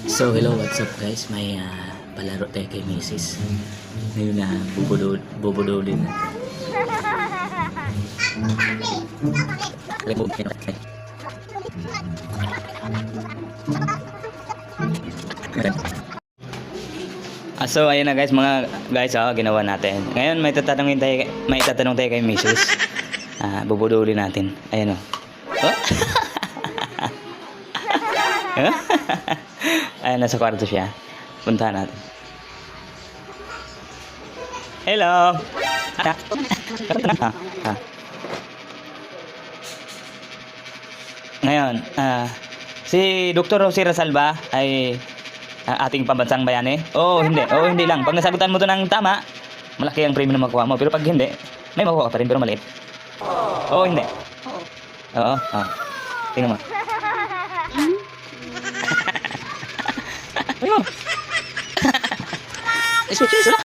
So hello, what's up guys? May palaro tayo kay Mrs. Ngayon na bubudulin na. So ayun na guys, mga guys, ginawa natin. Ngayon may tatanong tayo kay Mrs. Bubudulin natin. Ayun oh. Ayun, nasa kwarto siya. Puntahan natin. Hello. Ngayon, si Dr. Rosie Rasalba ay ating pambansang bayani? Hindi lang. Pag nasagutan mo to ng tama, malaki ang premium na makuha mo. Pero pag hindi, may makuha ka pa rin pero maliit. Hindi. Oo. Tingnan mo. Ayun.